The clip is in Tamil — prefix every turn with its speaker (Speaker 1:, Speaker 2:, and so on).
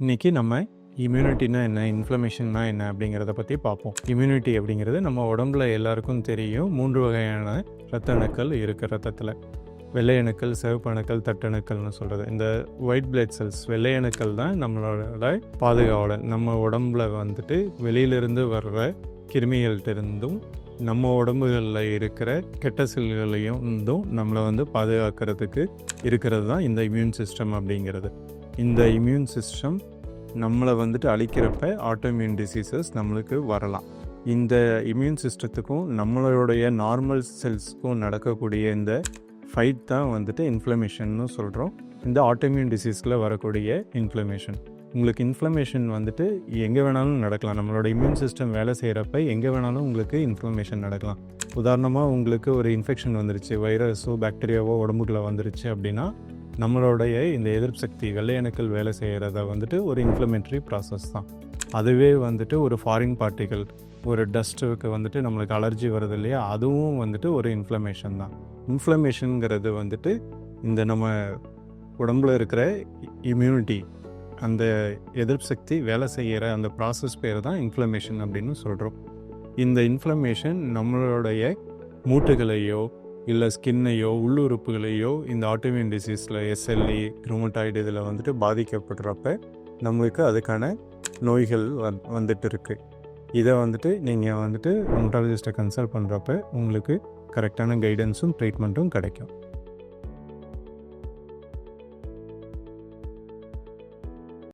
Speaker 1: இன்றைக்கி நம்ம இம்யூனிட்டினா என்ன, இன்ஃப்ளமேஷன்னா என்ன அப்படிங்கிறத பற்றி பார்ப்போம். இம்யூனிட்டி அப்படிங்கிறது நம்ம உடம்புல எல்லாருக்கும் தெரியும். 3 வகையான இரத்த அணுக்கள் இருக்குது ரத்தத்தில். வெள்ளை அணுக்கள், சிவப்பு அணுக்கள், தட்டணுக்கள்னு சொல்கிறது. இந்த ஒயிட் பிளட் செல்ஸ் வெள்ளை அணுக்கள் தான் நம்மளோட பாதுகாவலர். நம்ம உடம்புல வந்துட்டு வெளியிலிருந்து வர்ற கிருமிகள்கிட்டருந்தும் நம்ம உடம்புகளில் இருக்கிற கெட்ட செல்களையும் நம்மளை பாதுகாக்கிறதுக்கு இருக்கிறது தான் இந்த இம்யூன் சிஸ்டம் அப்படிங்கிறது. இந்த இம்யூன் சிஸ்டம் நம்மளை அழிக்கிறப்ப ஆட்டோமியூன் டிசீசஸ் நம்மளுக்கு வரலாம். இந்த இம்யூன் சிஸ்டத்துக்கும் நம்மளுடைய நார்மல் செல்ஸுக்கும் நடக்கக்கூடிய இந்த ஃபைட் தான் இன்ஃப்ளமேஷன்னு சொல்கிறோம். இந்த ஆட்டோமியூன் டிசீஸில் வரக்கூடிய இன்ஃப்ளமேஷன். உங்களுக்கு இன்ஃப்ளமேஷன் எங்கே வேணாலும் நடக்கலாம். நம்மளோட இம்யூன் சிஸ்டம் வேலை செய்கிறப்ப எங்கே வேணாலும் உங்களுக்கு இன்ஃப்ளமேஷன் நடக்கலாம். உதாரணமாக உங்களுக்கு ஒரு இன்ஃபெக்ஷன் வந்துருச்சு, வைரஸோ பாக்டீரியாவோ உடம்புக்குள்ளே வந்துருச்சு அப்படின்னா நம்மளுடைய இந்த எதிர்ப்பு சக்தி வெள்ளை அணுக்கள் வேலை செய்கிறத ஒரு இன்ஃப்ளமேட்டரி ப்ராசஸ் தான். அதுவே ஒரு ஃபாரின் பார்ட்டிகள், ஒரு டஸ்ட்டுக்கு நம்மளுக்கு அலர்ஜி வருது இல்லையா, அதுவும் ஒரு இன்ஃப்ளமேஷன் தான். இன்ஃப்ளமேஷனுங்கிறது இந்த நம்ம உடம்புல இருக்கிற இம்யூனிட்டி, அந்த எதிர்ப்பு சக்தி வேலை செய்கிற அந்த ப்ராசஸ் பேர் தான் இன்ஃப்ளமேஷன் அப்படின்னு சொல்கிறோம். இந்த இன்ஃப்ளமேஷன் நம்மளுடைய மூட்டுகளையோ இல்லை ஸ்கின்னையோ உள்ளுறுப்புகளையோ இந்த ஆட்டோமியூன் டிசீஸில் எஸ்எல்இ ருமட்டாய்டு இதில் பாதிக்கப்படுறப்ப நம்மளுக்கு அதுக்கான நோய்கள் வந்துட்டு இருக்குது. இதை நீங்கள் ருமட்டாலஜிஸ்ட்டை கன்சல்ட் பண்ணுறப்ப உங்களுக்கு கரெக்டான கைடன்ஸும் ட்ரீட்மெண்ட்டும் கிடைக்கும்.